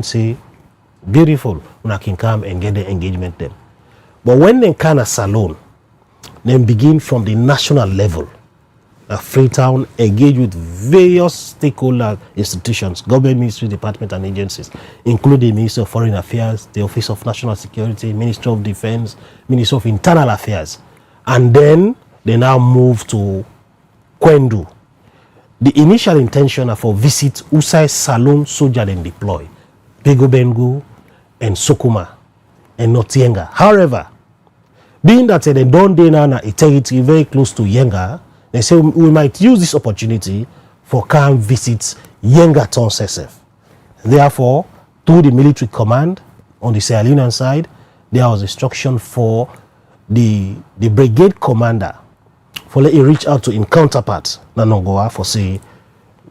say, beautiful, una can come and get the engagement them. But when they kind of salon, then begin from the national level. Freetown engage with various stakeholder institutions, government ministry, department and agencies, including Ministry of Foreign Affairs, the Office of National Security, Ministry of Defense, Ministry of Internal Affairs. And then they now move to Kwendu. The initial intention are for visit Usai Salon Soja and deploy, Pegobengu and Sokuma and not Yenga. However, being that they don't do now a territory very close to Yenga, they say we might use this opportunity for come visit Yenga town SF. Therefore, through the military command on the Sierra Leonean side, there was instruction for the brigade commander for let you reach out to in counterpart Nanongoa for say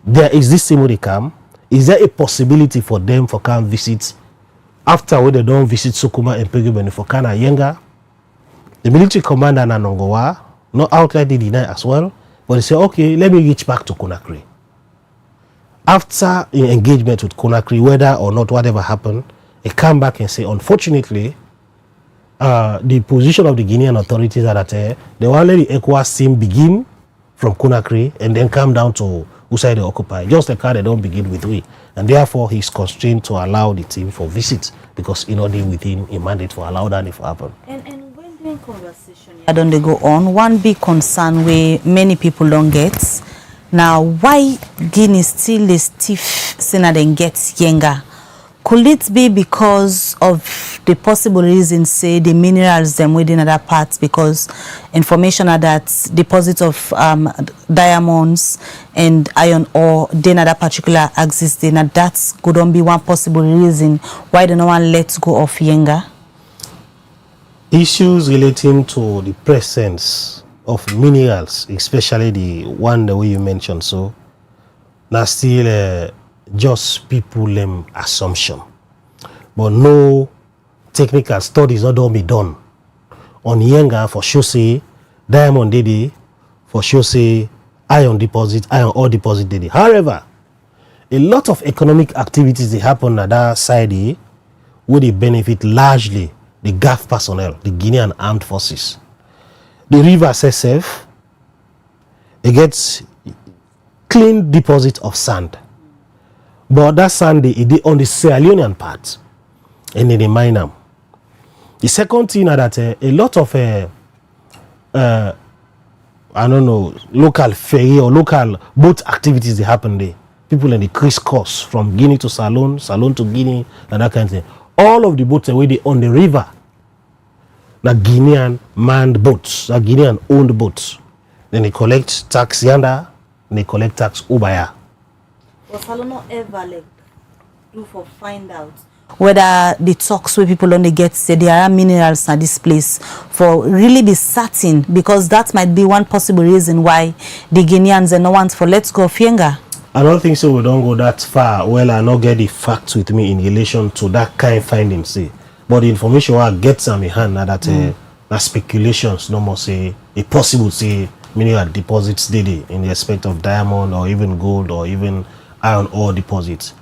there is this thing where they come. Is there a possibility for them for come visit after when they don't visit Sukuma and Pegubeni for Kana Yenga? The military commander Nanongoa not outrightly deny as well, but they say, okay, let me reach back to Conakry. After engagement with Conakry, whether or not whatever happened, they come back and say, unfortunately, the position of the Guinean authorities are that they want to let the ECOWAS team begin from Conakry and then come down to Usai they occupy. Just the car they don't begin with we. And therefore, he's constrained to allow the team for visits because in order within a mandate for allow that if happen. And when doing conversation, I don't they go on. One big concern where many people don't get. Now, why Guinea still is stiff since they get Yenga? Could it be because of the possible reason, say, the minerals them within other parts, because information are that deposits of diamonds and iron ore, then other particular axis, then that could be one possible reason why the no one lets go of Yenga? Issues relating to the presence of minerals, especially the one the way you mentioned, so now still just people assumption, but no technical studies not don't be done on Yenga for sure say diamond did for sure say iron ore deposit did. However, a lot of economic activities they happen at that side where they benefit largely the GAF personnel, the Guinean armed forces. The river SSF, it gets clean deposit of sand. But that sand is on the Sierra Leonean part, and then they mine them. The second thing is that a lot of I don't know, local ferry or local boat activities they happen there. People in the crisscross from Guinea to Salon to Guinea, and that kind of thing. All of the boats are already on the river. The Guinean manned boats, the Guinean owned boats. Then they collect tax yanda, and they collect tax ubaya. Was Salon ever do for find out whether the talks where people only get say there are minerals at this place for really be certain, because that might be one possible reason why the Guineans and no ones for let's go Yenga. I don't think so. We don't go that far. Well, I not get the facts with me in relation to that kind of finding. Say, but the information I get some in hand now that that speculations no more say a possible say mineral deposits did it in the aspect of diamond or even gold or even iron ore deposits.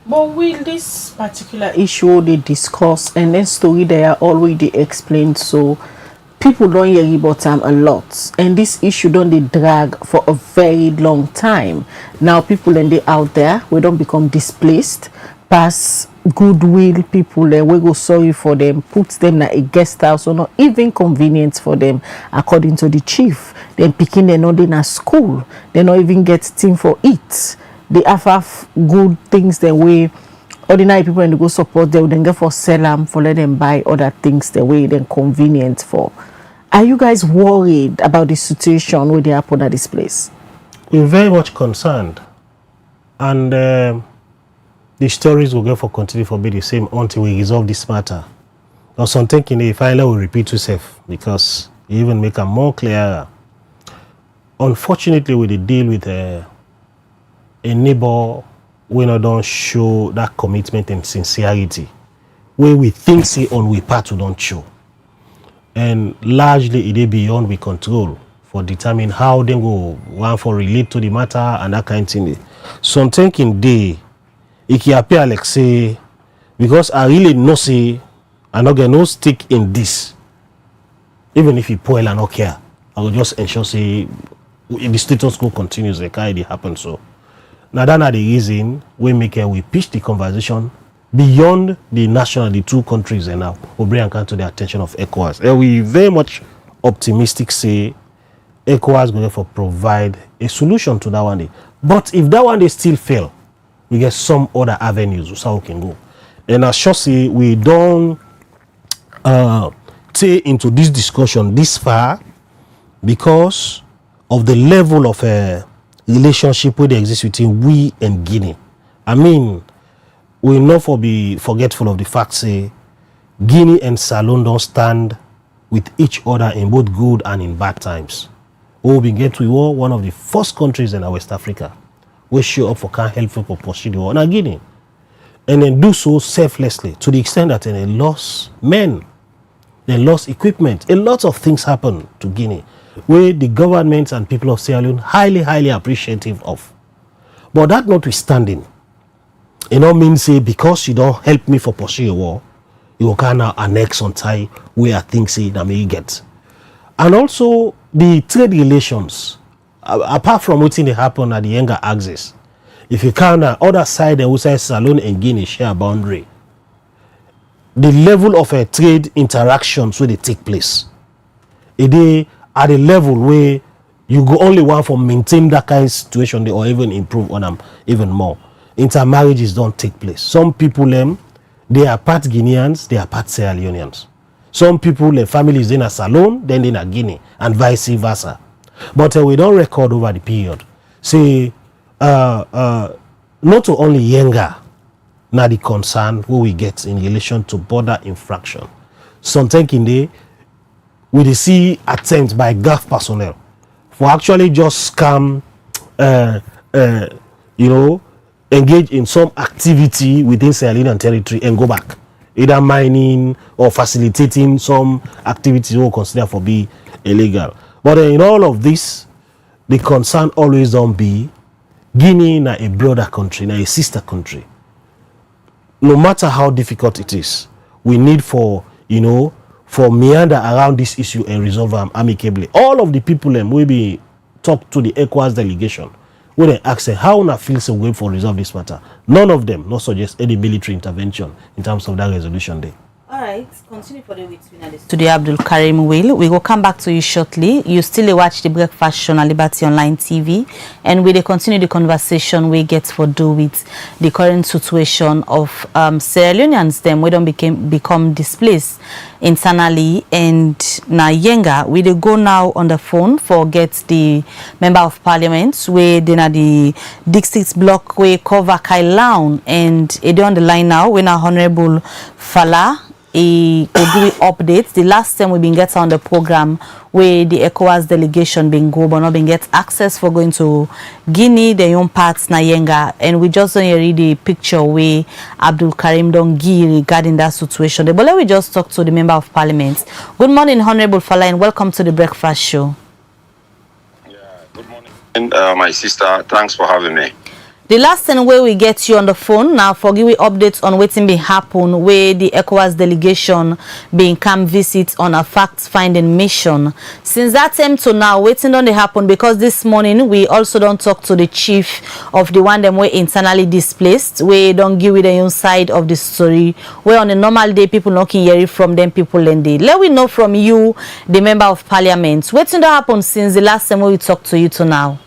But will this particular issue they discuss and then story they are already explained, so people don't hear about them a lot, and this issue don't they drag for a very long time. Now people and they out there we don't become displaced, pass goodwill people and we go sorry for them, put them in a guest house or not even convenient for them according to the chief. Then picking them not in a school, they not even get thing for it. They have good things the way ordinary people and they go support them, then go for sell them, for let them buy other things the way then convenient for. Are you guys worried about the situation where they happen at this place? We're very much concerned, and the stories will go for continue for be the same until we resolve this matter. Now, some thinking if I will repeat yourself because you even make them more clear. Unfortunately, we deal with a neighbor we not don't show that commitment and sincerity where we think say on we part we don't show, and largely it is beyond we control for determine how they go one for relate to the matter and that kind of thing. Some thinking they it can appear like say because I really no say I not get no stick in this. Even if you spoil and not care, I will just ensure say if the status quo continues, the kind it happen. So now that's the reason we pitch the conversation beyond the two countries, and now we bring to the attention of ECOWAS. And we very much optimistic say ECOWAS going to provide a solution to that one day. But if that one day still fail, we get some other avenues so we can go. And as sure say we don't take into this discussion this far because of the level of relationship that exists between we and Guinea. I mean, we not be forgetful of the fact say Guinea and Saloon don't stand with each other in both good and in bad times. We get to war, one of the first countries in West Africa. We show up for can help people pursue the war. Now Guinea. And then do so selflessly to the extent that they lost men, they lost equipment. A lot of things happen to Guinea where the government and people of Sierra Leone highly appreciative of. But that notwithstanding, it don't mean say because you don't help me for pursue a war, you will kind of annex on tie where things say that may get. And also the trade relations, apart from what they happen at the Yenga axis, if you count on other side, the outside Sierra Leone and Guinea share a boundary, the level of trade interactions where they take place, it is at a level where you go only one for maintain that kind of situation or even improve on them even more. Intermarriages don't take place. Some people they are part Guineans, they are part Sierra Leoneans. Some people, their families in a Salon, then in a Guinea, and vice versa. But we don't record over the period. Say, not only Yenga, now the concern what we get in relation to border infraction. Sometimes in there, we see attempts by GAF personnel for actually just scam, engage in some activity within Sierra Leone territory and go back, either mining or facilitating some activities we consider for be illegal. But in all of this, the concern always don't be Guinea na a brother country, na a sister country. No matter how difficult it is, we need for meander around this issue and resolve them amicably. All of the people will be talk to the ECOWAS delegation when they ask how una feels a way for resolve this matter. None of them not suggest any military intervention in terms of that resolution day. All right, continue for the weeks Studio Abdul Karim will. We will come back to you shortly. You still watch the Breakfast Show on Liberty Online TV, and we will continue the conversation we get for do with the current situation of Sierra Leoneans. Them we don't become displaced internally, and now Yenga we will go now on the phone for get the member of parliament where they na the district block we cover Kailahun, and they on the line now when our honorable Fala. He could do updates. The last time we've been getting on the program where the ECOWAS delegation been go but not been get access for going to Guinea, the young parts na Yenga, and we just don't read the picture where Abdul Karim don't give regarding that situation. But let me just talk to the member of parliament. Good morning, Honorable Fala, and welcome to the Breakfast Show. Yeah, good morning, my sister. Thanks for having me. The last time where we get you on the phone now for give we updates on what's been happen where the ECOWAS delegation being come visit on a fact-finding mission. Since that time to now, waiting on the happen because this morning we also don't talk to the chief of the one them way internally displaced. We don't give you the inside of the story. Where on a normal day people not can hear it from them people and they. Let we know from you, the member of parliament. What's that happen since the last time we talked to you to now?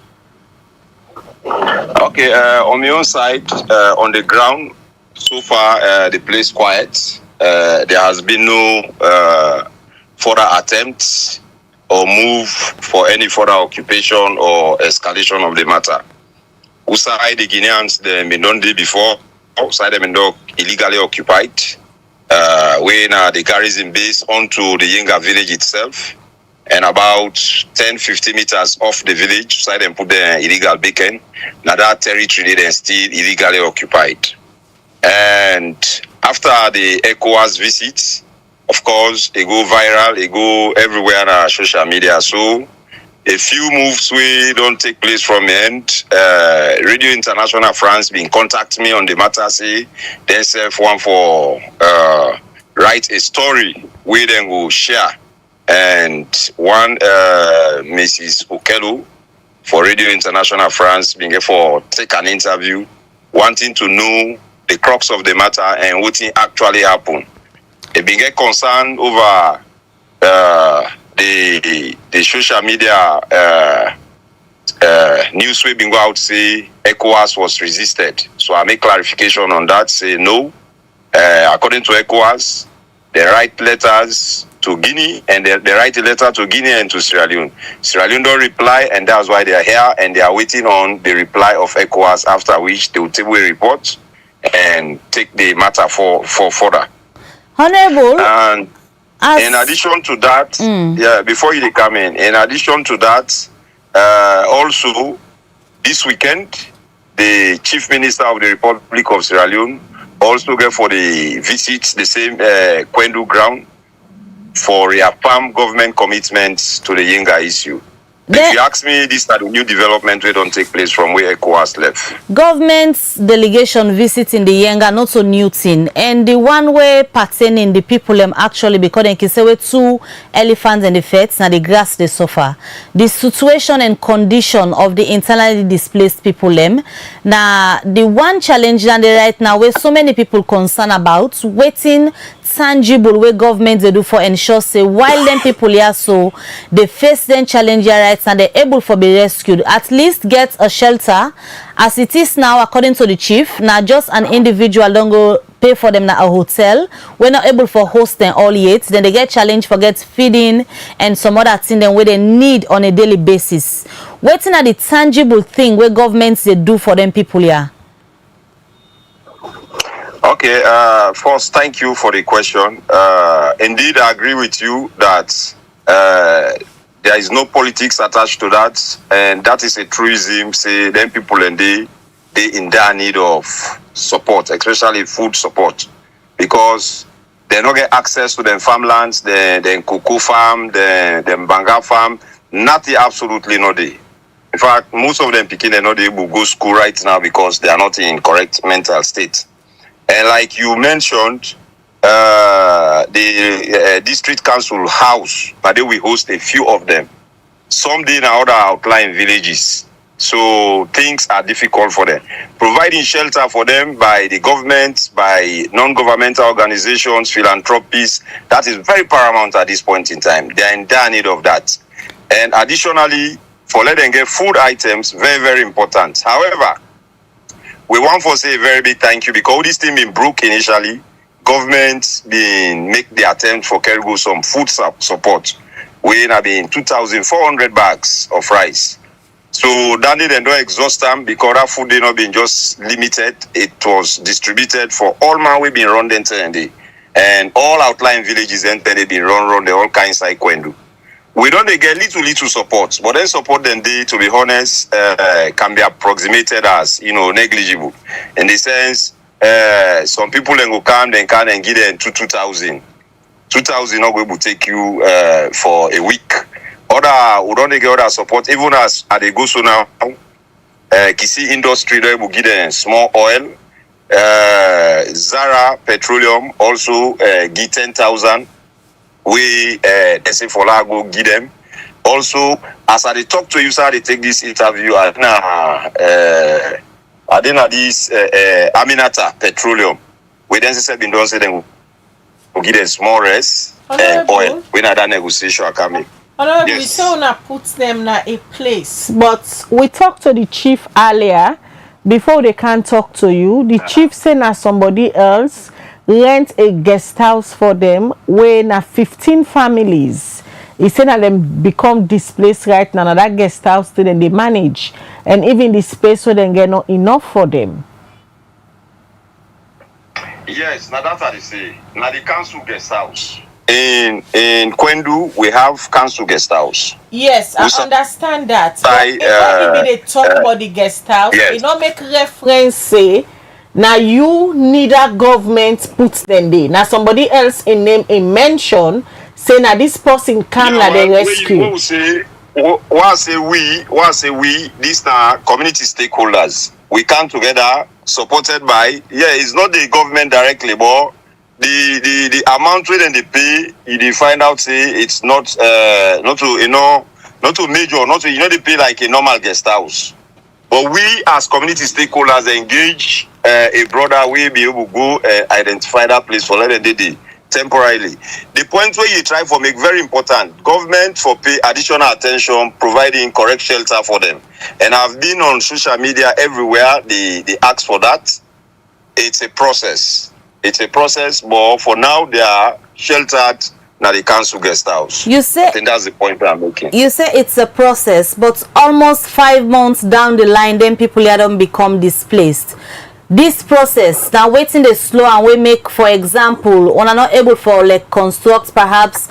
Okay, on my own side, on the ground, so far the place quiet. There has been no further attempts or move for any further occupation or escalation of the matter. Outside the Guineans, they been done day before. Outside them been illegally occupied. When the garrison base onto the Yenga village itself. And about 10-15 meters off the village, side and put the illegal beacon. Now that territory they still illegally occupied. And after the ECOWAS visits, of course, they go viral, they go everywhere on social media. So a few moves we don't take place from the end. Radio International France been contact me on the matter, say they self one for write a story we then go share. And one Mrs. Okelo for Radio International France being for take an interview, wanting to know the crux of the matter and what actually happened. They been get concerned over the social media news we been go out say ECOWAS was resisted. So I make clarification on that. Say no. According to ECOWAS, they write letters to Guinea and they write a letter to Guinea and to Sierra Leone. Sierra Leone don't reply, and that's why they are here and they are waiting on the reply of ECOWAS. After which they will take a report and take the matter for further. Honorable. And in addition to that, before you come in addition to that, also this weekend, the Chief Minister of the Republic of Sierra Leone also go for the visits the same Kwendu ground for reaffirm government commitments to the Yenga issue. If you ask me, this is the new development we don't take place from where ECOWAS left. Government's delegation visiting the Yenga, not so new thing. And the one way pertaining the people actually, because they can say we 2 elephants and the feds, now the grass they suffer. The situation and condition of the internally displaced people now the one challenge and right now where so many people concerned about waiting tangible way government they do for ensure say while them people here so they face them challenge rights and they're able for be rescued, at least get a shelter as it is now according to the chief. Now just an individual don't go pay for them now a hotel, we're not able for host them all yet, then they get challenged for get feeding and some other thing them where they need on a daily basis. Waiting at the tangible thing where governments they do for them people here. Okay, first, thank you for the question. Indeed, I agree with you that there is no politics attached to that, and that is a truism. Say, them people and they in their need of support, especially food support, because they don't get access to them farmlands, the cocoa farm, the banga farm. Nothing, absolutely not they. In fact, most of them picking, they're not able to go to school right now because they are not in correct mental state. And like you mentioned, the district council house, but they will host a few of them. Some in other outlying villages. So things are difficult for them. Providing shelter for them by the government, by non-governmental organizations, philanthropies, that is very paramount at this point in time. They are in dire need of that. And additionally, for let them get food items, very, very important. However, we want to say a very big thank you because this thing been broke initially. Government been make the attempt for carry some food support. We have been 2,400 bags of rice. So that they don't exhaust them because that food they not been just limited. It was distributed for all man we been run and all outlying villages and they been run the all kinds of Kwendu. We don't get little support, but then support them they, to be honest, can be approximated as negligible. In the sense, some people then go come, then can and give them 2,000. 2,000 not going to take you for a week. We don't get other support, even as they go so now. Kisi industry they will give them small oil. Zara Petroleum also give 10,000. We they say for Lago give them. Also, as I talk to you, sir, they take this interview. I didn't this Aminata Petroleum. We then say been done say them will give them small rest and oil. We not that negotiation coming. Yes. We say una put them in a place. But we talked to the chief earlier before they can talk to you. The chief said na somebody else rent a guest house for them where na 15 families. He said that them become displaced right now. Now that guest house then they manage, and even the space where they get not enough for them. Yes, now that's what they say. Now the council guest house. In Kwendu, we have council guest house. Yes, I understand that. But they talk about the guest house, yes. They don't make reference say now you need a government puts them there. Now somebody else in name a mention say now this person come na the rescue. Once say we, these are community stakeholders. We come together, supported by, it's not the government directly, but the amount when they pay, you find out say it's not not to major, not to they pay like a normal guest house. But we as community stakeholders engage a brother, we be able to go identify that place for let them temporarily. The point where you try for make very important, government for pay additional attention, providing correct shelter for them. And I've been on social media everywhere, they ask for that. It's a process. It's a process, but for now they are sheltered now the council guest house. You say, I think that's the point I'm making. You say it's a process, but almost 5 months down the line, then people here don't become displaced. This process now waiting the slow and we make, for example, when are not able for like construct perhaps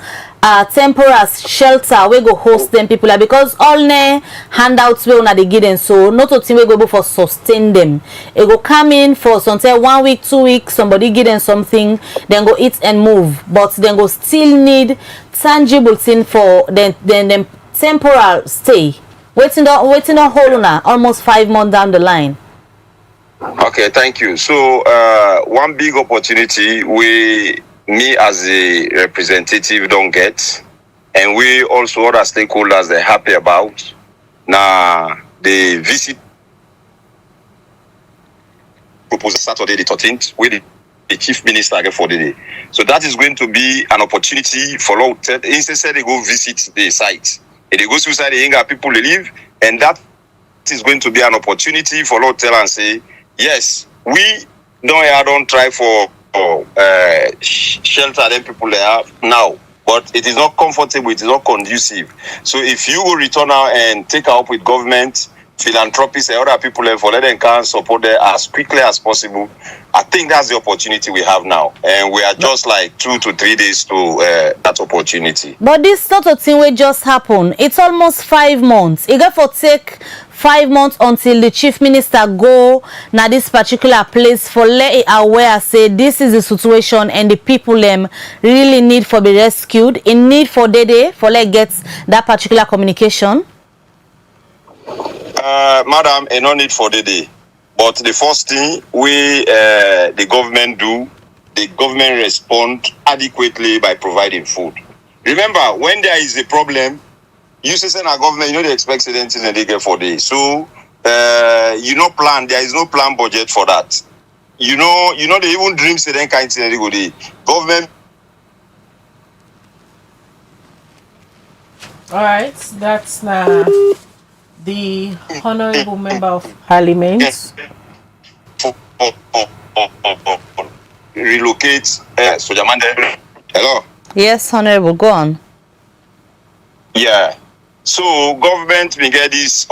temporary shelter we go host them people like, because all the handouts we on the given, so not a team we go able for sustain them. It go come in for something 1 week, 2 weeks, somebody give them something, then go eat and move, but then go still need tangible thing for then temporal stay. Waiting on hold on almost 5 months down the line. Okay, thank you. So one big opportunity me as a representative don't get, and we also other stakeholders they're happy about. Now the visit proposal Saturday the 13th with the chief minister again for the day. So that is going to be an opportunity for all. Instead they go visit the site. And they go to the Yenga people live, and that is going to be an opportunity for all tell and say, yes, we don't try for shelter them people there now, but it is not comfortable, it is not conducive. So if you will return now and take up with government, philanthropists and other people for let them can support them as quickly as possible, I think that's the opportunity we have now, and we are just like 2 to 3 days to that opportunity. But this sort of thing will just happen. It's almost 5 months. It got for take 5 months until the chief minister go na this particular place for let it aware say this is the situation and the people really need for be rescued, in need for day for let get that particular communication. Madam, no need for day. But the first thing the government do, the government respond adequately by providing food. Remember, when there is a problem, you say in our government, they expect anything and they get for days. So there is no plan budget for that. They even dream say then kind thing they go the government. All right, that's now the honorable member of parliament. Relocate. So hello. Yes, honorable, go on. Yeah. So government will get this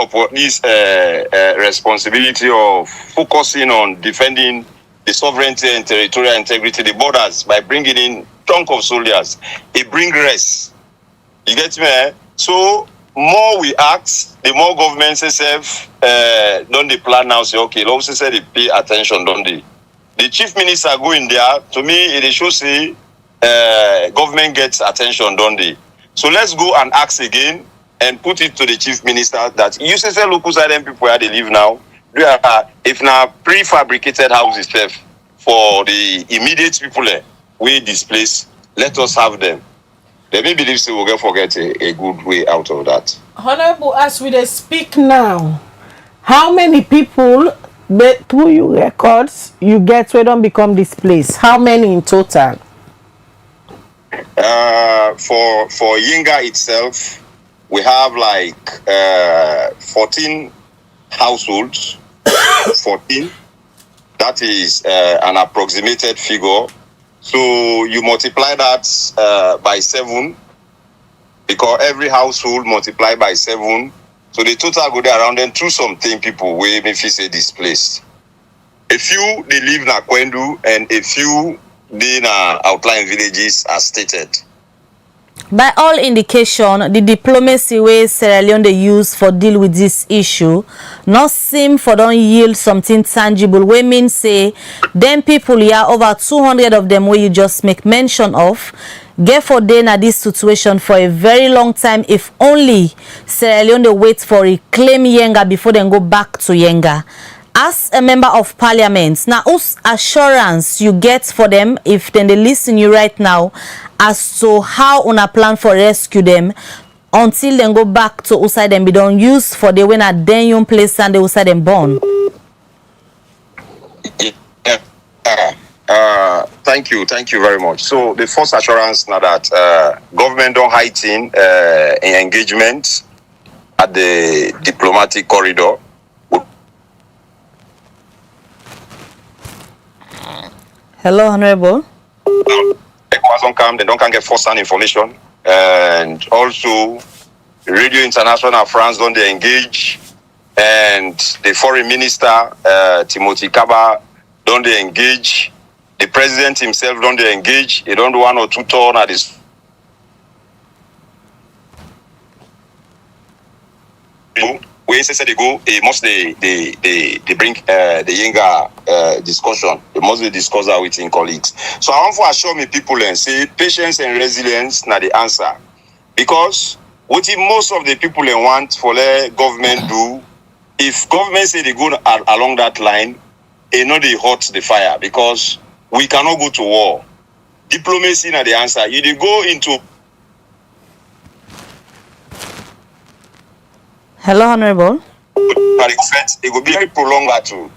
responsibility of focusing on defending the sovereignty and territorial integrity, the borders, by bringing in chunk of soldiers. It brings rest. You get me? So more we ask, the more government itself don't they plan now say okay, let's say they pay attention, don't they? The chief minister go in there, to me it shows say government gets attention, don't they? So let's go and ask again and put it to the chief minister that you say local side people where they live now, if now prefabricated houses for the immediate people we displaced, let us have them. They may believe so we'll forget a good way out of that. Honorable, as we speak now, how many people through your records you get where don't become displaced? How many in total? For Yenga itself, we have like 14 households. 14. That is an approximated figure. So you multiply that by 7, because every household multiply by 7. So the total go there around then through something people will maybe say displaced. A few they live in Akwendu and a few they in outlying villages as stated. By all indication, the diplomacy way Sierra Leone they use for deal with this issue not seem for don't yield something tangible. We mean say them people here over 200 of them where you just make mention of, get for day na this situation for a very long time if only Sierra Leone dey wait for reclaim Yenga before they go back to Yenga. As a member of parliament, now whose assurance you get for them if then they listen you right now as to how una plan for rescue them until they go back to outside them be done use for the when at then young place and they outside them born? Thank you very much. So the first assurance now that government don't heighten engagement at the diplomatic corridor. Hello, Honorable. They don't get first-hand information, and also Radio International France don't they engage, and the Foreign Minister Timothy Kaba don't they engage. The president himself don't they engage. He don't do 1 or 2 turns at this. Where they go, must they bring the Yenga discussion. They must be discussed with in colleagues. So I want to assure me people and say patience and resilience na the answer. Because what if most of the people want for the government do, if government say they go along that line, they know they hot the fire because we cannot go to war. Diplomacy na the answer. You dey go into. Hello, Honorable. It will be very prolonged battle.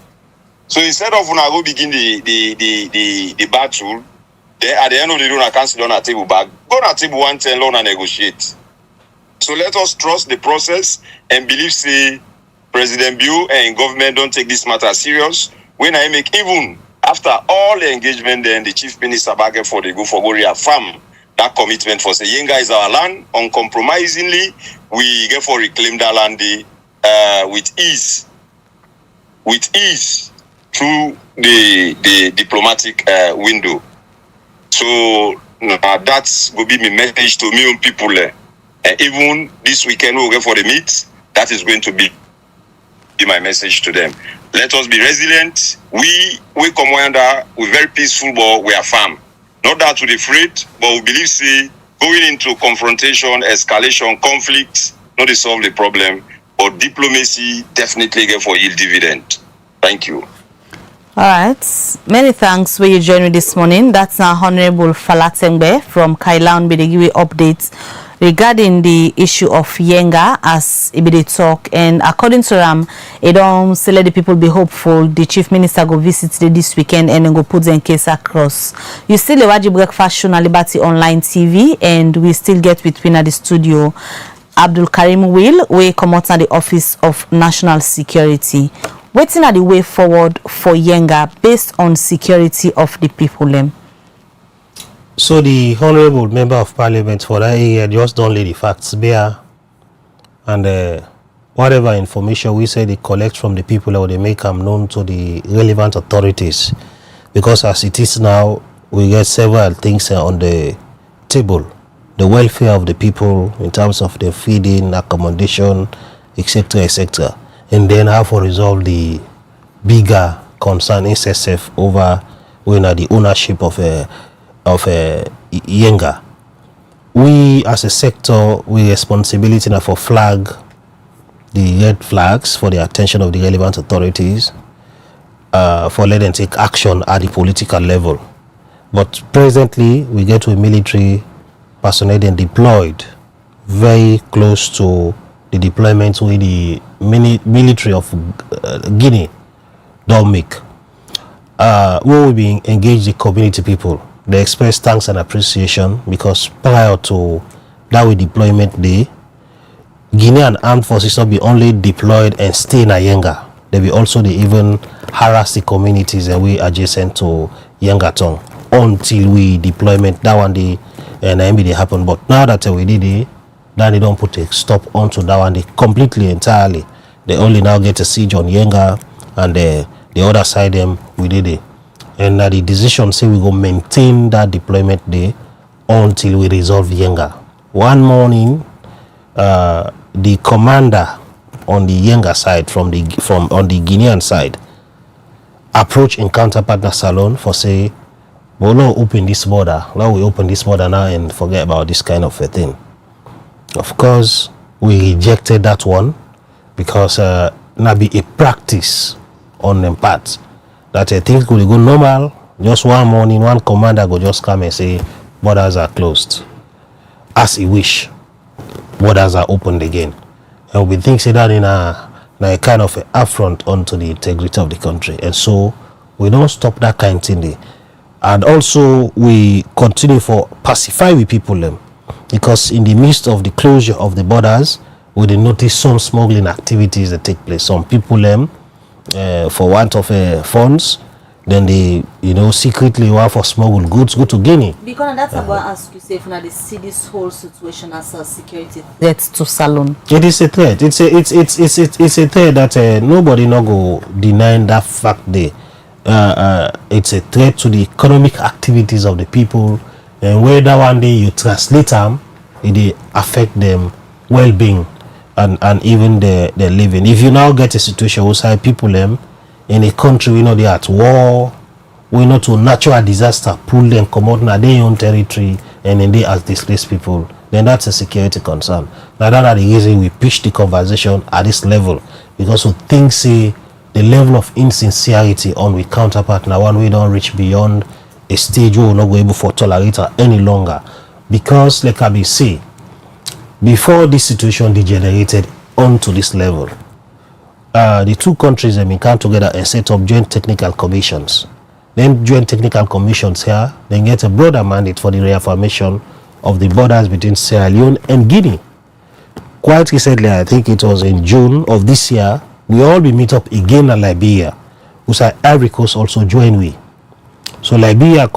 So instead of when I go begin the battle, then at the end of the day, I can't sit on a table back. Go on a table 110 loan and negotiate. So let us trust the process and believe say President Bill and government don't take this matter serious. When I make even after all the engagement, then the chief minister back for the go reaffirm that commitment for say Yenga is our land uncompromisingly. We get for reclaim that land with ease through the diplomatic window. So that's going to be my message to million people. Even this weekend we'll get for the meet. That is going to be my message to them. Let us be resilient. We come under, we're very peaceful, but we are firm. Not that we're afraid, but we believe say going into confrontation, escalation, conflict, not to solve the problem, but diplomacy definitely get for yield dividend. Thank you. All right. Many thanks for you joining this morning. That's our Honorable Falatengbe from Kailahun be give updates regarding the issue of Yenga as they talk. And according to Ram, it don't say let the people be hopeful. The Chief Minister go visit this weekend and then go put the case across. You still a Wajib Breakfast Show on Liberty Online TV, and we still get between at the studio Abdul Karim Will, we come out at the Office of National Security. Waiting at the way forward for Yenga based on security of the people. So the Honorable Member of Parliament for that area just don't lay the facts bare, and whatever information we say they collect from the people or they make them known to the relevant authorities, because as it is now we get several things on the table. The welfare of the people in terms of their feeding, accommodation, etc., and then how to resolve the bigger concern SSF over the ownership of Yenga. We as a sector, we responsibility now for flag the red flags for the attention of the relevant authorities, for let them take action at the political level. But presently we get to a military personnel then deployed very close to the deployment with the military of Guinea don't make. We will be engaged the community people. They express thanks and appreciation because prior to that deployment day, Guinean armed forces not be only deployed and stay in Yenga. They be also they even harass the communities and we adjacent to Yenga town until we deployment that one day and they happen. But now that we did it, then they don't put a stop onto that one. They completely entirely. They only now get a siege on Yenga, and the other side them we did it. And the decision say we go maintain that deployment day until we resolve Yenga. One morning, the commander on the Yenga side from on the Guinean side approach in counterpart Salon for say But we'll not open this border. Now we open this border now and forget about this kind of a thing. Of course, we rejected that one because now be a practice on them part that things could go normal. Just one morning, one commander go just come and say borders are closed. As he wish, borders are opened again. And we think say that in a kind of affront onto the integrity of the country. And so we don't stop that kind of thing. And also we continue for pacify with people them. Because in the midst of the closure of the borders, we did notice some smuggling activities that take place. Some people for want of funds, then they, secretly want for smuggled goods go to Guinea. Because that's about ask you say if they see this whole situation as a security threat to Salone. It is a threat. It's a threat that nobody no go denying that fact. It's a threat to the economic activities of the people, and whether one day you translate them, it affect them well-being and even their living. If you now get a situation where people in a country we know they are at war, we know to natural disaster pull them come out in their own territory and then they as displaced people, then that's a security concern. Now that's the reason we pitch the conversation at this level, because we think say the level of insincerity on with counterpart now one we don't reach beyond a stage where we're not able to tolerate it any longer. Because like I be say, before this situation degenerated onto this level, the two countries have come together and set up joint technical commissions. Then joint technical commissions here then get a broader mandate for the reaffirmation of the borders between Sierra Leone and Guinea. Quite recently, I think it was in June of this year, we all be meet up again in Liberia, which Ivory Coast also join we. So Liberia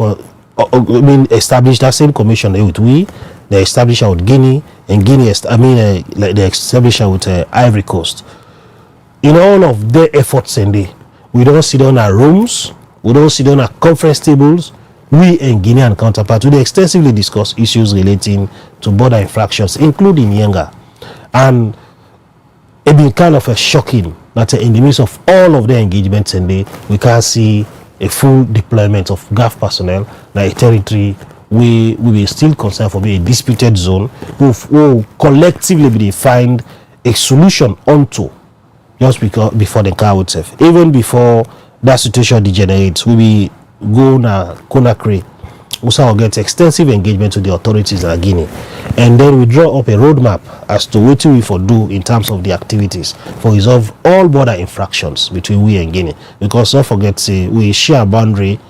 established that same commission with we. They established with Guinea, and Guinea they established with Ivory Coast. In all of their efforts and we don't sit down at rooms, we don't sit down at conference tables. We and Guinean counterparts we extensively discuss issues relating to border infractions, including Yenga. And it be kind of a shocking that in the midst of all of their engagements and we can't see a full deployment of GAF personnel like a territory we will be still concerned for being a disputed zone who collectively be find a solution onto just because before the car itself. Even before that situation degenerates, we will go na Conakry. We will get extensive engagement with the authorities in Guinea, and then we draw up a roadmap as to what we for do in terms of the activities for resolve all border infractions between we and Guinea. Because don't forget, say we share a boundary,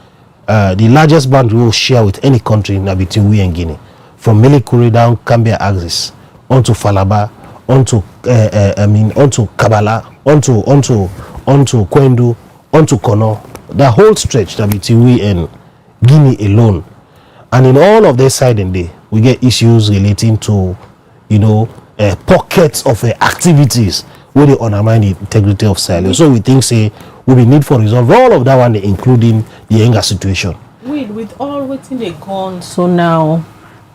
the largest boundary we will share with any country now between we and Guinea, from Melikuri down Cambia axis onto Falaba, onto onto Kabala, onto Kwendu, onto Kono, the whole stretch that between we and Guinea alone. And in all of this side and day, we get issues relating to, pockets of activities where they undermine the integrity of Sierra. So we think say we will need for resolve all of that one, including the Yenga situation. With all waiting they gone, so now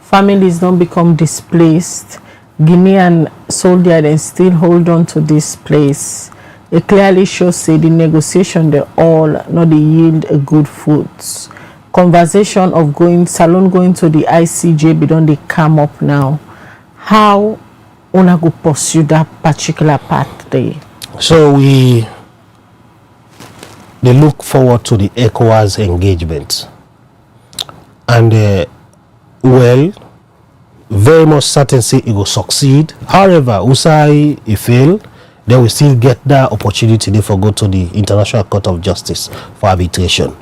families don't become displaced. Guinean soldiers then still hold on to this place. It clearly shows say the negotiation they all not they yield a good fruits. Conversation of Salone going to the ICJ but don't they come up now. How una go pursue that particular path there? So they look forward to the ECOWAS engagement. And very much certain say it will succeed. However, Usai it fail, they will still get that opportunity to go to the International Court of Justice for arbitration.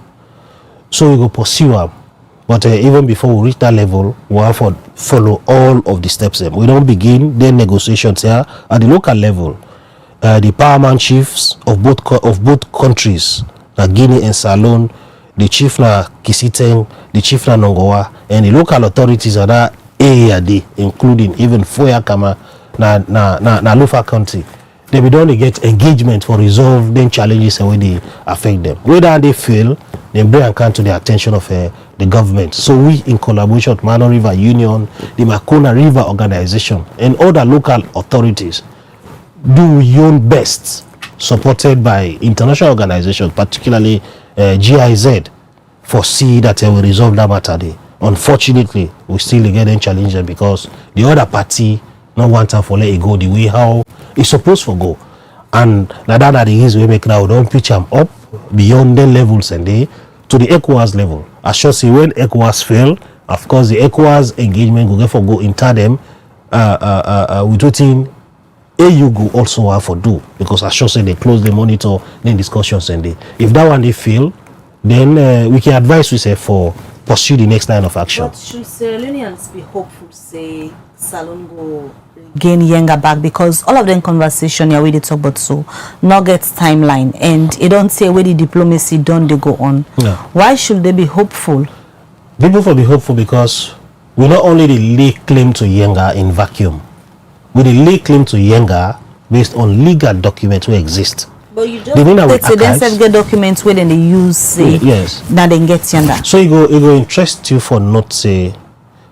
So we go pursue them. But even before we reach that level, we have to follow all of the steps. We don't begin the negotiations here at the local level. The paramount chiefs of both countries, Guinea and Salone, the chief na Kisiteng, the chief na Nongoa, and the local authorities are that area, including even Foyakama na Lufa County. They will only get engagement for resolve them challenges and when they affect them. Whether they fail, they bring and come to the attention of the government. So we, in collaboration with Mano River Union, the Makona River Organization, and other local authorities, do your own best, supported by international organizations, particularly GIZ, foresee that we resolve that matter there. Unfortunately, we still getting challenged because the other party not want to for let it go the way how it's supposed to go. And that the reason we make now, we don't pitch them up beyond the levels and they to the ECOWAS level. I should say when ECOWAS fail, of course the ECOWAS engagement will therefore go into them with routine AU go also have for do, because I should say they close the monitor then discussions and they if that one they fail, then we can advise we say for pursue the next line of action. But should Sierra Leoneans be hopeful say Salon go gain Yenga back, because all of them conversation here we they talk about so nuggets timeline and it don't say where the diplomacy done they go on. Yeah. Why should they be hopeful? People will be hopeful because we not only lay claim to Yenga in vacuum, we lay claim to Yenga based on legal documents which exist. But you just take them get documents where then they use say yes. Now they get Yenga. So it go interest you for not say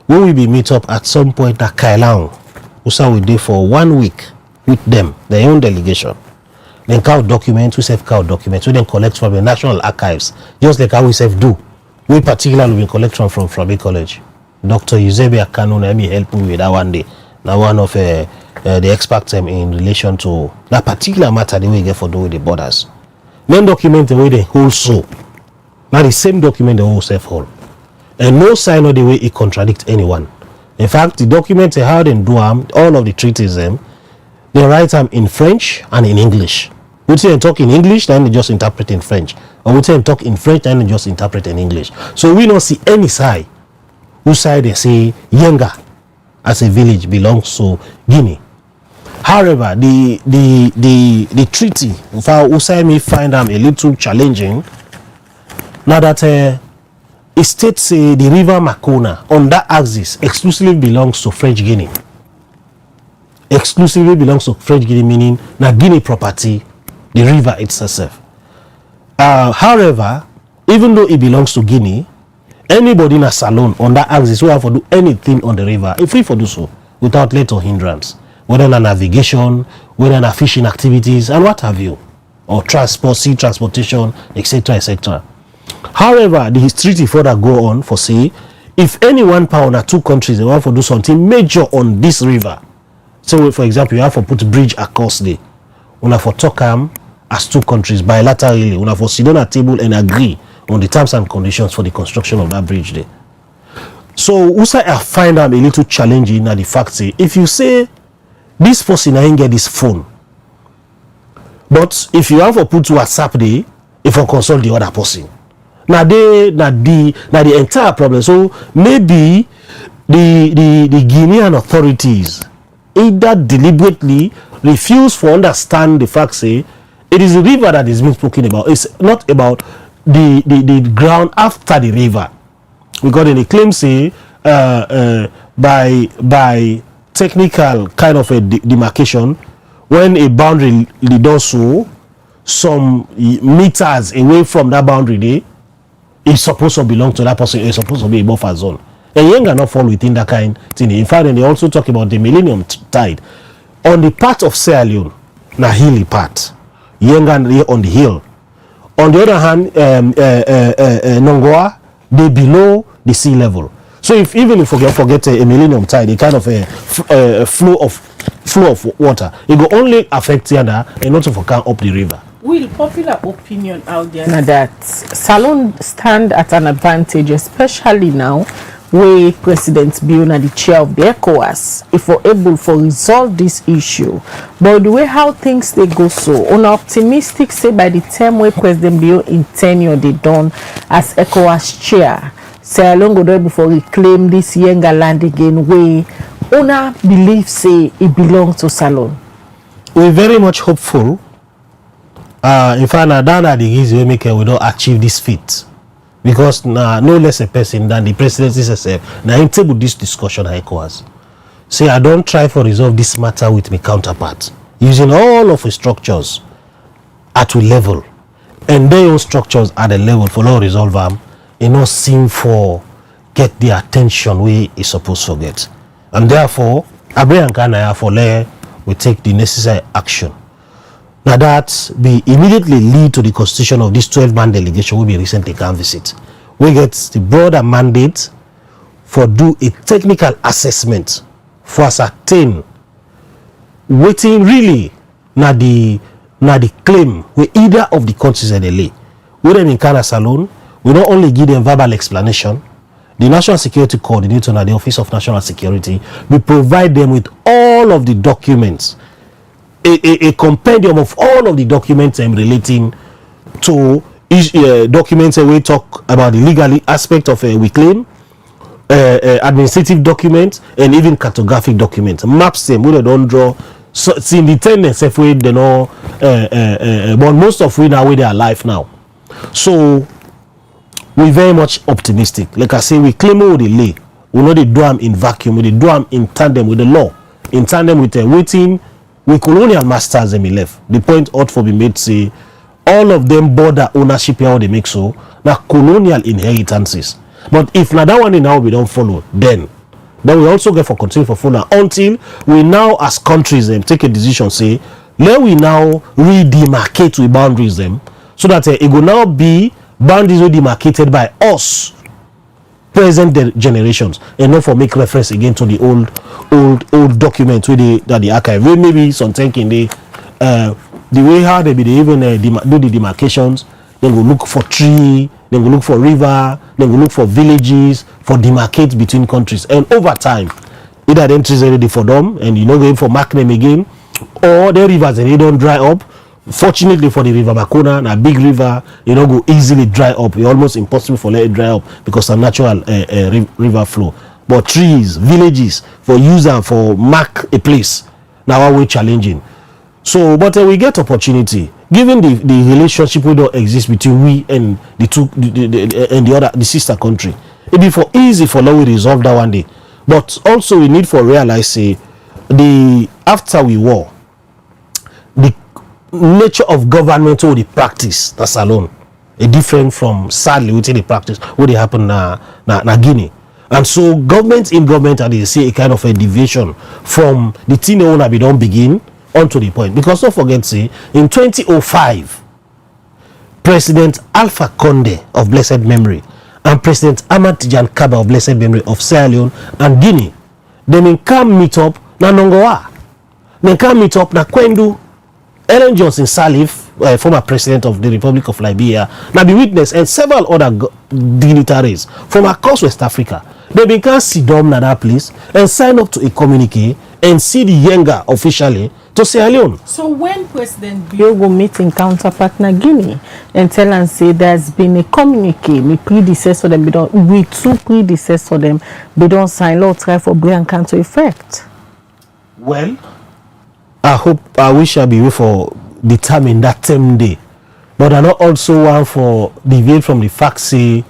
when we be meet up at some point at Kailahun, we there for 1 week with them, their own delegation. Then count documents, we self count documents, we then collect from the National Archives, just like how we self do. We particularly will collect from a college. Dr. Yuzebi Akano, let me help me with that one day. Now one of the experts in relation to that particular matter the way we get for do with the borders. Then document the way they hold so. Now the same document the whole self hold. And no sign of the way it contradicts anyone. In fact, the document how they do all of the treaties they write them in French and in English. We say talk in English, then they just interpret in French. Or we say talk in French, then they just interpret in English. So we don't see any side whose side they say Yenga as a village belongs to Guinea. However, the treaty, whose side may find them a little challenging. Now that it states the river Makona on that axis exclusively belongs to French Guinea. Exclusively belongs to French Guinea, meaning na Guinea property, the river itself. However, even though it belongs to Guinea, anybody in a salon on that axis who have to do anything on the river, is free for do so without let or hindrance, whether na navigation, whether na fishing activities, and what have you, or transport, sea transportation, etc., etc. However, the treaty further go on for say, if any one power or two countries they want to do something major on this river, so for example, you have to put a bridge across there, una for talk as two countries bilaterally, una for sit down at table and agree on the terms and conditions for the construction of that bridge there. So USA I find them a little challenging at the fact say, if you say this person ain't get this phone, but if you have to put WhatsApp there, if you consult the other person. Now the entire problem. So maybe the Guinean authorities either deliberately refuse to understand the fact say it is the river that is being spoken about. It's not about the ground after the river. We got any claim say by technical kind of a demarcation, when a boundary does so some meters away from that boundary there, it's supposed to belong to that person. It's supposed to be a buffer zone. And Yenga not fall within that kind of thing. In fact, they also talk about the Millennium Tide. On the part of Sierra Leone, na hilly part. Yenga on the hill. On the other hand, Nongoa, they below the sea level. So even if you forget a Millennium Tide, a kind of a flow of water, it will only affect Yenga and not for come up the river. Will popular opinion out there now that Salon stand at an advantage, especially now where President Biona, the chair of the ECOWAS, if we're able to resolve this issue. But the way how things they go so, on optimistic say by the time where President Biona in tenure they done as ECOWAS chair, Sierra Leone go there before reclaim this Yenga land again, where Ona believe say it belongs to Salon. We're very much hopeful. In fact, now the reason we make we don't achieve this feat, because no less a person than the presidency herself now table this discussion at ECOWAS. Say I don't try for resolve this matter with my counterpart using all of the structures at a level, and their own structures at a level for no resolve them. It not seem for get the attention we is supposed to get, and therefore Abre and Ghana for we take the necessary action. Now that be immediately lead to the constitution of this 12-man delegation will be recently can visit. we get the broader mandate for do a technical assessment for ascertain waiting really na the claim where either of the countries that they lay. We them in Kanas alone, we not only give them verbal explanation. The National Security Coordinator and the Office of National Security, we provide them with all of the documents, a compendium of all of the documents relating to documents we talk about the legal aspect of we claim, administrative documents, and even cartographic documents. Maps them, we don't draw. So, it's in the tendency if we don't know, but most of we now where they are alive now. So we're very much optimistic. Like I say, we claim we lay. We know they do them in vacuum. We do them in tandem with the law, in tandem with waiting with colonial masters them left. The point ought for be made say all of them border ownership how they make so now colonial inheritances. But if now that one in now we don't follow, then we also get for continue for follow until we now as countries them take a decision say let we now redemarcate with boundaries them so that it will now be boundaries were demarcated by us present generations and not for make reference again to the old documents that the archive where maybe some thinking the way how they be they even do the demarcations. Then go look for tree, then go look for river, then go look for villages for demarcate between countries, and over time either the entries ready for them and you know going for mark them again, or the rivers and they don't dry up. Fortunately for the river Makona, a big river, you know, go easily dry up. It's almost impossible for let it dry up because of natural river flow. But trees, villages, for user for mark a place, now we're challenging. So, but we get opportunity, given the relationship we don't exist between we and the sister country. It be for easy for now we resolve that one day. But also we need for realize say after we war, the nature of government or the practice that's alone a different from sadly within the practice what they happen na Guinea. And so government and they see a kind of a deviation from the thing they wanna be don't begin onto the point. Because don't forget say in 2005 President Alpha Condé of blessed memory and President Ahmad Tijan Kaba of blessed memory of Sierra Leone and Guinea, they can meet up na Nongoa, they can meet up na Kwendu. Ellen Johnson Sirleaf, former president of the Republic of Liberia, now be witness, and several other dignitaries from across West Africa. They began sit down at that place and sign up to a communique and see the Yenga officially to Sierra Leone. So when President Bio will meet in counterpart na Guinea and tell and say there's been a communique, me predecessor them, we two predecessor them, they don't sign law try for bring to effect. Well, I wish I'll be able for determine that same day, but I not also want for deviate from the fact say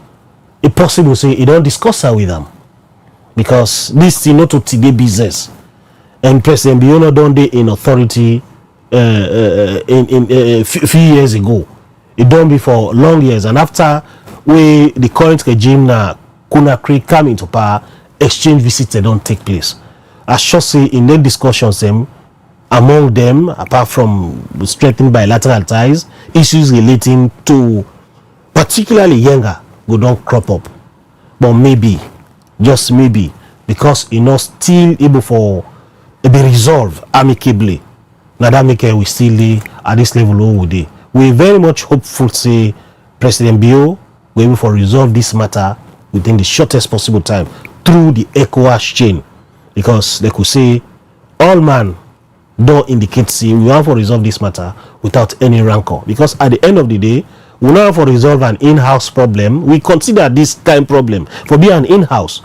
it possible say you don't discuss her with them because this thing not to today business and President Biono done they in authority in few years ago. It done before long years, and after the current regime na Conakry come into power, exchange visits they don't take place. I should say in the discussions them. Among them, apart from strengthening bilateral ties, issues relating to particularly Yenga will not crop up. But maybe, just maybe, because you know still able for be resolved amicably. Now that make we still at this level over there. We very much hopeful say President Bio will able for resolve this matter within the shortest possible time through the ECOWAS chain, because they could say all man don't indicate see we want to resolve this matter without any rancor, because at the end of the day we not have to resolve an in-house problem. We consider this kind of problem for being an in-house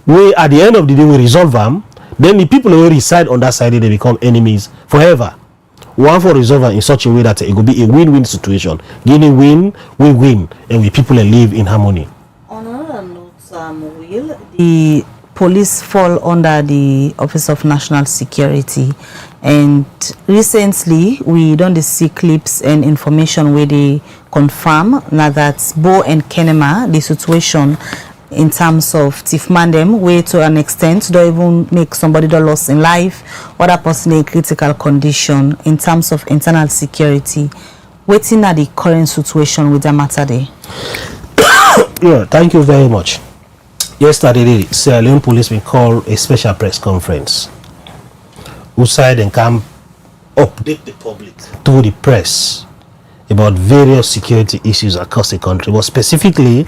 where at the end of the day we resolve them, then the people who reside on that side they become enemies forever. We want to resolve it in such a way that it will be a win-win situation. Guinea win, we win, and we people live in harmony. On another note, Will, the police fall under the Office of National Security, and recently we don't see clips and information where they confirm now that Bo and Kenema, the situation in terms of Tiff Mandem, where to an extent don't even make somebody that lost in life, other person in critical condition in terms of internal security. Waiting at the current situation with the matter there. Yeah, thank you very much. Yesterday, the Sierra Leone policemen called a special press conference. Outside and come update the public through the press about various security issues across the country, but specifically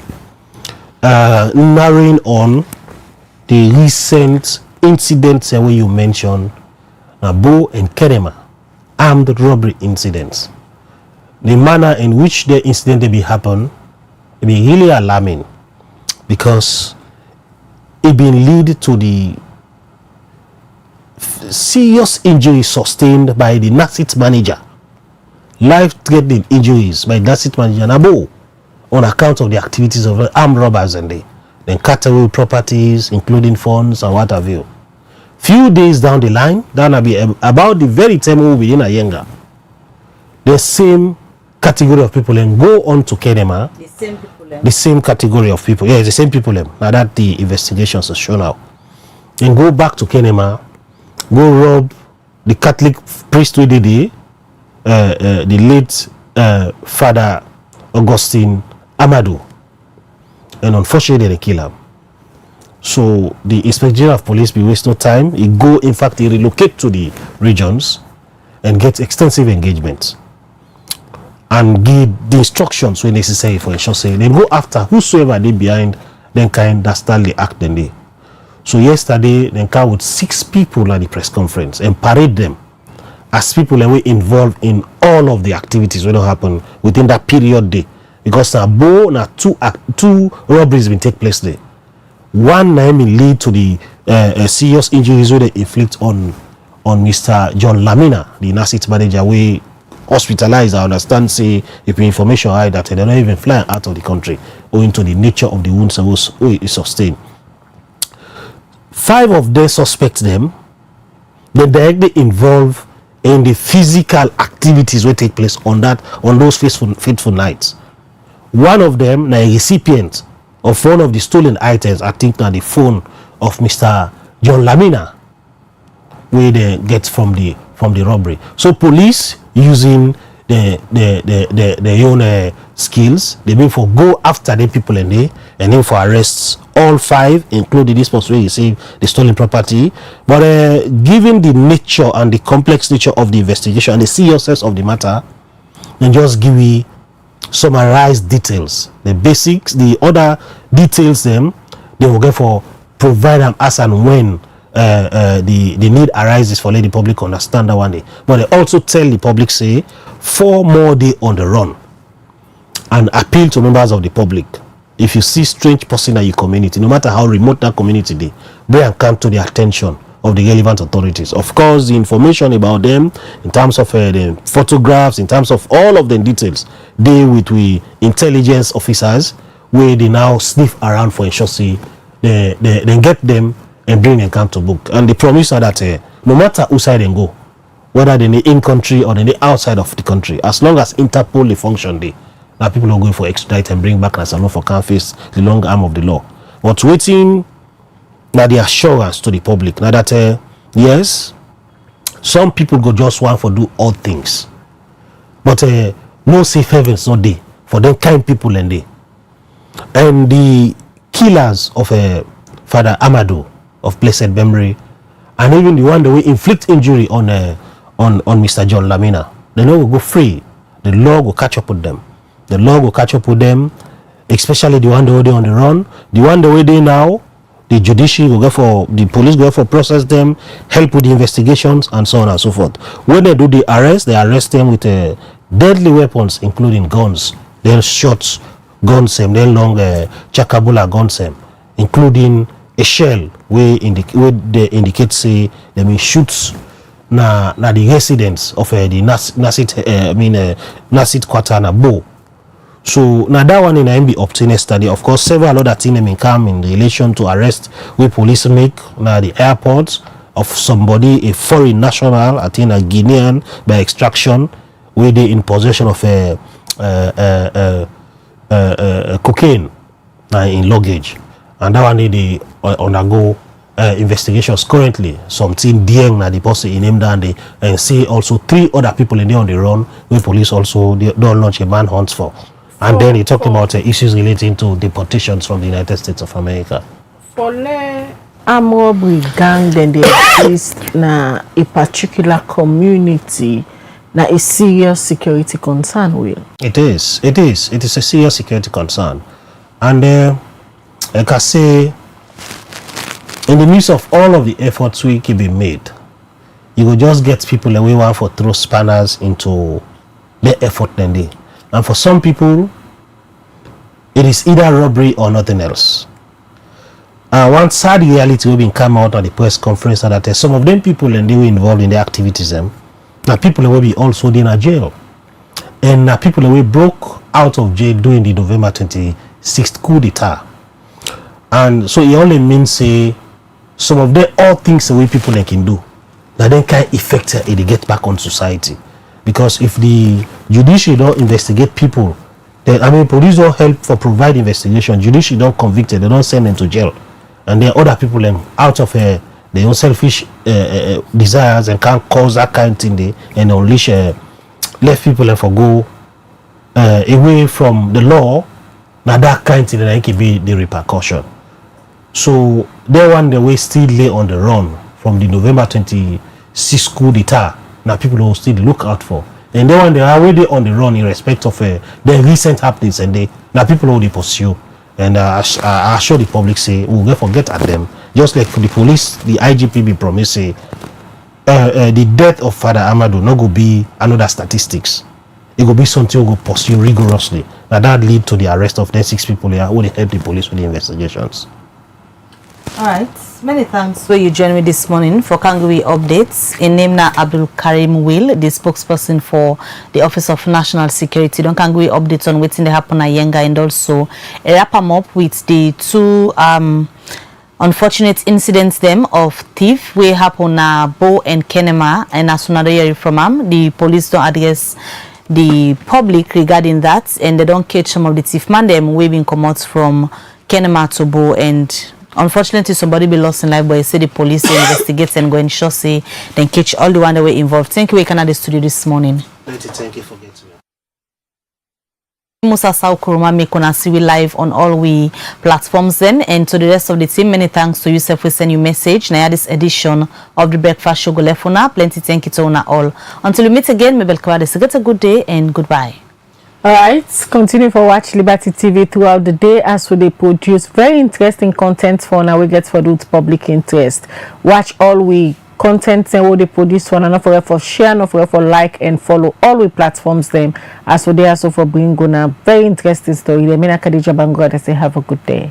narrowing on the recent incidents where you mentioned Bo and Kenema, armed robbery incidents. The manner in which the incident be happen be really alarming, because it been lead to the serious injuries sustained by the NASIT manager, life-threatening injuries by NASIT manager Nabo, on account of the activities of armed robbers, and they then cut away properties, including phones and what have you. Few days down the line, that will be about the very time we will be in Yenga, the same category of people and go on to Kenema. The same people. The same category of people. Yeah, it's the same people. Now that the investigations are shown now. And go back to Kenema, go rob the Catholic priest who did the late Father Augustine Amadou. And unfortunately, they kill him. So the Inspector General of Police be waste no time. He go, in fact, he relocate to the regions and get extensive engagement and give the instructions when necessary for ensure say they go after whosoever they behind then kind that start the act then they. So yesterday they come with 6 people at the press conference and parade them as people that were involved in all of the activities when it happen within that period day, because now two robberies been take place there. One may lead to the serious injuries where they inflict on Mr. John Lamina, the NASIT manager, we hospitalized. I understand say if information high that they're not even flying out of the country owing to the nature of the wounds he sustained. 5 of them suspect them. They directly involved in the physical activities that take place on those fateful nights. One of them na a recipient of one of the stolen items, I think now the phone of Mr. John Lamina, where they get from the robbery. So police using their own skills, they mean for go after the people and then for arrests all 5, including this person who received the stolen property. But given the nature and the complex nature of the investigation and the seriousness of the matter, then just give me summarized details, the basics, the other details them they will get for provide them as and when the need arises for let the public understand that one day. But they also tell the public say 4 more days on the run and appeal to members of the public. If you see strange person in your community, no matter how remote that community is, bring and come to the attention of the relevant authorities. Of course, the information about them in terms of the photographs, in terms of all of the details, they with we intelligence officers where they now sniff around for ensure say they get them and bring them come to book. And the promise are that no matter who side they go, whether they're in country or they're outside of the country, as long as Interpol they function there, now people are going for extradite and bring back as a law for can't face the long arm of the law. But waiting now the assurance to the public now that yes, some people go just want for do all things, but no safe havens not there for them kind people and they. And the killers of Father Amadou of blessed memory, and even the one that will inflict injury on Mr. John Lamina, they know will go free. The law will catch up with them. The law will catch up with them, especially the one that they on the run, the one that they now. The judiciary will go for, the police go for process them, help with the investigations, and so on and so forth. When they do the arrest, they arrest them with deadly weapons, including guns. They'll shots, guns, they'll long chakabula guns, including a shell where they indicate say they mean shoots na the residents of the Nasit quarter na Bo. So now that one in MB obtained study. Of course, several other things may come in relation to arrest where police make now the airport of somebody, a foreign national, I think a Guinean by extraction, where they in possession of cocaine in luggage, and that one they undergo investigations currently. Something Dieng na the person in him down and see also 3 other people in there on the run where police also they don't launch a manhunt for. And then he talked about issues relating to deportations from the United States of America. For the armed robbery gang, then they exist na a particular community, na a serious security concern. Will it is a serious security concern, and like I say, in the midst of all of the efforts we can be made, you will just get people away one for throw spanners into their effort then they. And for some people, it is either robbery or nothing else. One sad reality will be come out at the press conference that some of them people and they were involved in the activities. Now people will be also in jail. And people will broke out of jail during the November 26th coup d'etat. And so it only means say some of them all things the way people they can do. That then can affect it they get back on society. Because if the judiciary don't investigate people, then police don't help for provide investigation. Judiciary don't convict them, they don't send them to jail. And then other people them out of their own selfish desires and can't cause that kind of thing they and unleash left people and for go away from the law. Now that kind of thing that can be the repercussion. So they want the way still lay on the run from the November 26th coup d'etat. Now people will still look out for. And they want they are already on the run in respect of the recent happenings, and they now people will pursue. And I assure the public say we'll never forget at them. Just like for the police, the IGP be promised say the death of Father Amadou not go be another statistics. It will be something we go pursue rigorously. Now that lead to the arrest of the 6 people here who will help the police with the investigations. All right, many thanks for you joining me this morning for Kangui updates. In name na Abdul Karim Will, the spokesperson for the Office of National Security. Don't Kangui updates on what's in the happen at Yenga, and also wrap them up with the 2 unfortunate incidents them of thief we happen na Bo and Kenema, and as soon as they hear from them, the police don't address the public regarding that, and they don't catch some of the thief man them waving come out from Kenema to Bo. And unfortunately, somebody be lost in life, but you say the police investigate and go and sure say then catch all the one that were involved. Thank you, we can at the studio this morning. Thank you for getting me. Musa Sao Kuruma make on see we live on all we platforms then, and to the rest of the team, many thanks to yourself. We send you message now this edition of the breakfast show go lefuna. Plenty thank you to una all. Until we meet again, Mabel Kwade, get a good day and goodbye. all right, continue for watch Liberty TV throughout the day as they produce very interesting content for now we get for those public interest. Watch all we content and what they produce for not for share, not for like and follow all we platforms them as they also for bring on a very interesting story. The Mina Khadija Bango, they say have a good day.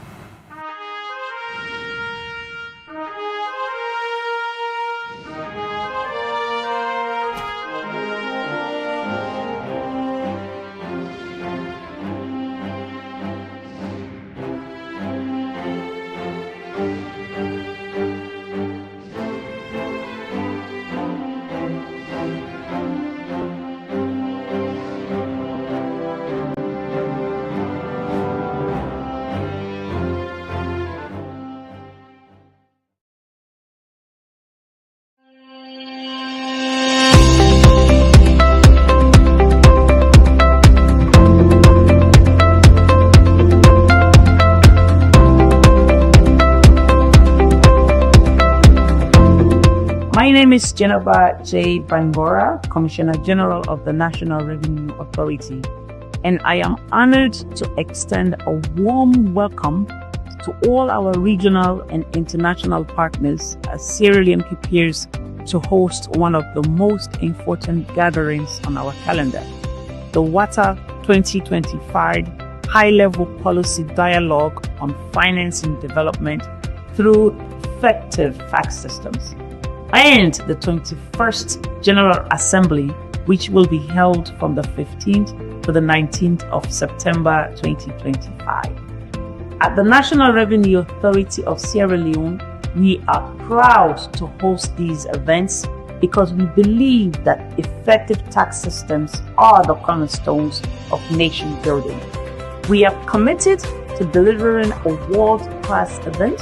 My name is Jennifer J. Bangora, Commissioner General of the National Revenue Authority, and I am honored to extend a warm welcome to all our regional and international partners as Sierra Leone prepares to host one of the most important gatherings on our calendar, the WATA 2025 High-Level Policy Dialogue on Financing Development through Effective Tax Systems, and the 21st General Assembly, which will be held from the 15th to the 19th of September 2025. At the National Revenue Authority of Sierra Leone, we are proud to host these events because we believe that effective tax systems are the cornerstones of nation building. We are committed to delivering a world-class event,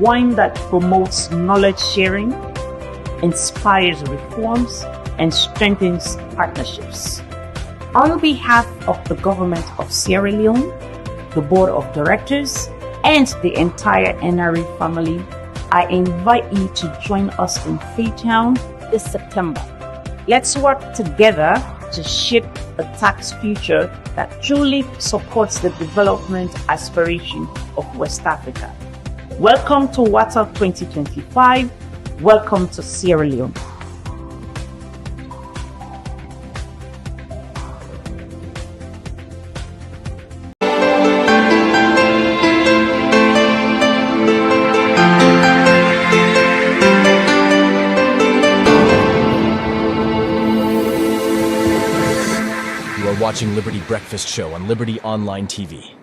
one that promotes knowledge sharing, inspires reforms, and strengthens partnerships. On behalf of the government of Sierra Leone, the board of directors, and the entire NRA family, I invite you to join us in Freetown this September. Let's work together to shape a tax future that truly supports the development aspiration of West Africa. Welcome to WATA 2025. Welcome to Sierra Leone. Watching Liberty Breakfast Show on Liberty Online TV.